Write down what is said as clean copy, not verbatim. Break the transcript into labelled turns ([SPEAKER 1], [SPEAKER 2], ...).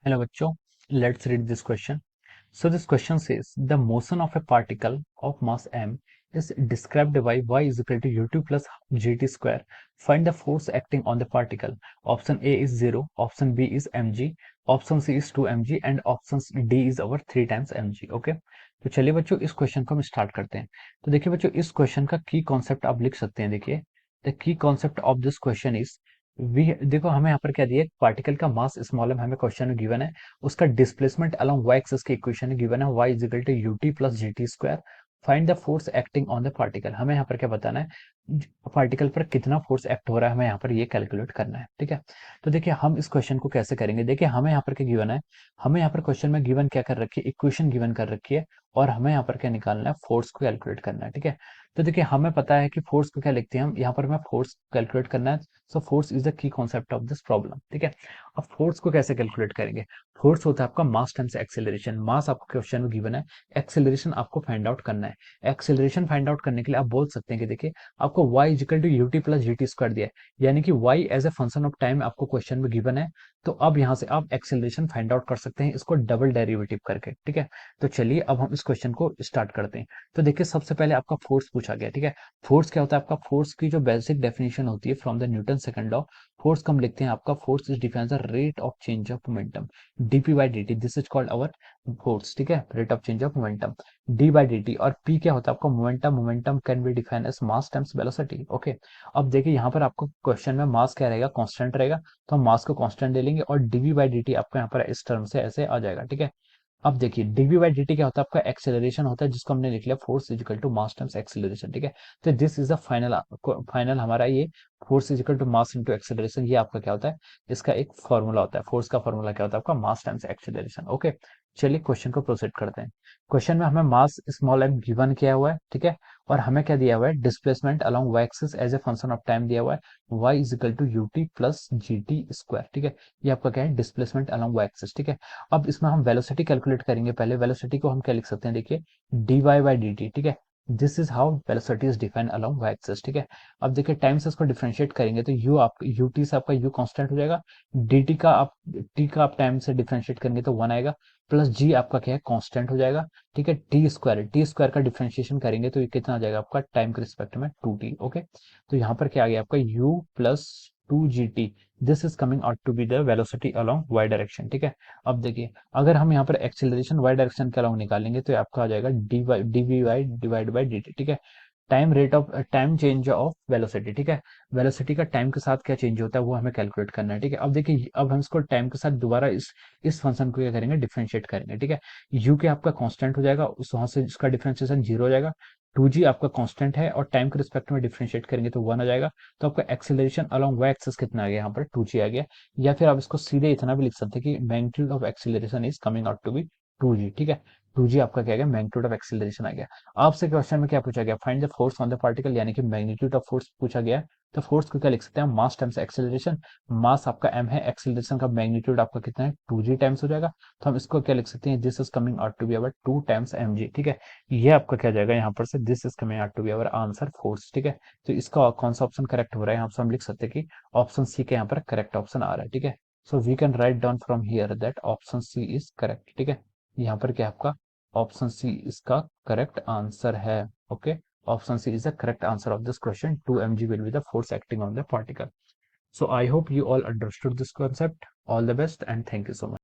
[SPEAKER 1] Hello bachcho, let's read this question. So this question says the motion of a particle of mass m is described by y is equal to ut plus gt square. Find the force acting on the particle. Option A is 0, option B is mg, option C is 2 mg and option D is our 3 times mg. Okay, तो चलिए बच्चों इस question को हम start करते हैं। तो देखिए बच्चों इस क्वेश्चन का की कॉन्सेप्ट आप लिख सकते हैं। देखिए the key concept of this question is we देखो हमें यहाँ पर क्या दिया है, पार्टिकल का मास स्मॉल एम हमें क्वेश्चन में गिवन है, उसका डिस्प्लेसमेंट अलोंग वाई एक्सिस की इक्वेशन है गिवन है y is equal to U T plus G T square. Find the force acting on the particle. हमें यहाँ पर क्या बताना है, पार्टिकल पर कितना फोर्स एक्ट हो रहा है हमें यहाँ पर ये कैलकुलेट करना है। ठीक है, तो देखिए हम इस क्वेश्चन को कैसे करेंगे। देखिए हमें यहाँ पर क्या गिवन है, हमें यहाँ पर क्वेश्चन में गिवन क्या कर रखी है, इक्वेशन गिवन कर रखी है और हमें यहाँ पर क्या निकालना है, फोर्स को कैलकुलेट करना है। ठीक है, तो देखिए हमें पता है कि फोर्स को क्या लिखते हैं हम, यहाँ पर हमें फोर्स कैलकुलेट करना है। So force is the key concept of this problem. ठीक है, अब फोर्स को कैसे कैलकुलेट करेंगे। फोर्स होता है आपका मास टाइम्स एक्सेलरेशन। मास आपको क्वेश्चन में गिवन है, एक्सेलरेशन आपको फाइंड आउट करना है। एक्सेलरेशन फाइंड आउट करने के लिए आप बोल सकते हैं कि देखिए आपको y equal to U T plus G T square दिया है, यानी कि y as a function of time आपको क्वेश्चन में गिवन है। तो अब यहाँ से आप एक्सेलरेशन फाइंड आउट कर सकते हैं इसको डबल डेरिवेटिव करके। ठीक है, तो चलिए अब हम इस क्वेश्चन को स्टार्ट करते हैं। तो देखिए सबसे पहले आपका फोर्स पूछा गया। ठीक है, फोर्स क्या होता है आपका, फोर्स की जो बेसिक डेफिनेशन होती है from the Newton second law, force को हम लिखते हैं आपका force is defines the rate of change of momentum dp by dt। This is called our force. ठीक है, rate of change of momentum d by dt। और p क्या होता है आपका, momentum. Momentum can be defined as mass times velocity. Okay, अब देखिए यहाँ पर आपको क्वेश्चन में मास क्या रहेगा, कांस्टेंट रहेगा, तो हम मास को कांस्टेंट ले लेंगे और dv बाय dt आपको यहाँ पर इस टर्म से ऐसे आ जाएगा। ठीक है, अब देखिए dv बाई dt क्या होता है आपका, एक्सेलरेशन होता है जिसको हमने लिख लिया force is equal to mass times acceleration. ठीक है, तो this is the final final हमारा ये force is equal to mass into acceleration, ये आपका क्या होता है, इसका एक फॉर्मूला होता है। फोर्स का फॉर्मूला क्या होता है आपका, मास टाइम्स एक्सेलरेशन। ओके, चलिए क्वेश्चन को प्रोसीड करते हैं। क्वेश्चन में हमें मास स्मॉल एम गिवन किया हुआ है। ठीक है, और हमें क्या दिया हुआ है, displacement along Y axis as a function of time दिया हुआ है, y is equal to U T plus G T square. ठीक है, ये आपका क्या है, डिस्प्लेसमेंट अलोंग वाई एक्सिस। ठीक है, अब इसमें हम वेलोसिटी कैलकुलेट करेंगे। पहले वेलोसिटी को हम क्या लिख सकते हैं, देखिए dy बाई dt। ठीक है, this is how velocity is defined along Y axis. ठीक है, अब देखिए टाइम से इसको डिफरेंशिएट करेंगे तो u आप ut से आपका u कांस्टेंट हो जाएगा, dt का आप t का आप टाइम से डिफरेंशिएट करेंगे तो 1 आएगा, प्लस g आपका क्या है, कांस्टेंट हो जाएगा। ठीक है, टी स्क्वायर का डिफरेंशिएशन करेंगे तो ये कितना आ जाएगा आपका, टाइम के रिस्पेक्ट में 2t। ओके, तो यहाँ पर क्या आ गया आपका u plus 2gt। This is coming out to be the velocity along y direction. ठीक है, अब देखिए अगर हम यहाँ पर एक्सेलरेशन y डायरेक्शन के अलोंग निकालेंगे तो आपका आ जाएगा D Y divide by D T. ठीक है, time rate of time change of velocity. ठीक है, वेलोसिटी का टाइम के साथ क्या चेंज होता है वो हमें कैलकुलेट करना है। ठीक है, अब देखिए अब हम इसको टाइम के साथ दोबारा इस फंक्शन को क्या करेंगे, डिफरेंशिएट करेंगे। ठीक है, यू के आपका कांस्टेंट हो जाएगा, उस वहां से इसका डिफरेंशिएशन 0 हो जाएगा, 2g आपका कांस्टेंट है और टाइम के रिस्पेक्ट में डिफरेंशिएट करेंगे तो 1 आ जाएगा। तो आपका एक्सेलरेशन अलोंग वाई एक्सिस कितना आ गया, यहाँ पर 2g आ गया। या फिर आप इसको सीधे इतना भी लिख सकते हैं कि magnitude of acceleration is coming out to be 2g। ठीक है, 2g आपका क्या गया, मैग्नीट्यूड ऑफ एक्सीलरेशन आ गया। आपसे क्वेश्चन में क्या पूछा गया, find the force on the particle, यानी कि मैग्नीट्यूड ऑफ फोर्स पूछा गया। तो फोर्स को क्या लिख सकते हैं, मास टाइम्स एक्सेलरेशन। मास आपका m है, एक्सेलरेशन का मैग्नीट्यूड आपका कितना है, 2g टाइम्स हो जाएगा। तो हम इसको क्या लिख सकते हैं, this is coming out to be our 2 times mg। ठीक है, ये आपका क्या जाएगा यहाँ पर से, this is coming out to be our answer force. ठीक है, तो इसका कौन सा ऑप्शन करेक्ट हो रहा है, यहाँ से हम लिख सकते हैं कि ऑप्शन सी के यहाँ पर करेक्ट ऑप्शन आ रहा है। ठीक है, so we can write down from here that option C is correct. ठीक है, यहाँ पर क्या आपका ऑप्शन सी इसका करेक्ट आंसर है। Okay, option C is the correct answer of this question, 2 mg will be the force acting on the particle. So I hope you all understood this concept. All the best and thank you so much.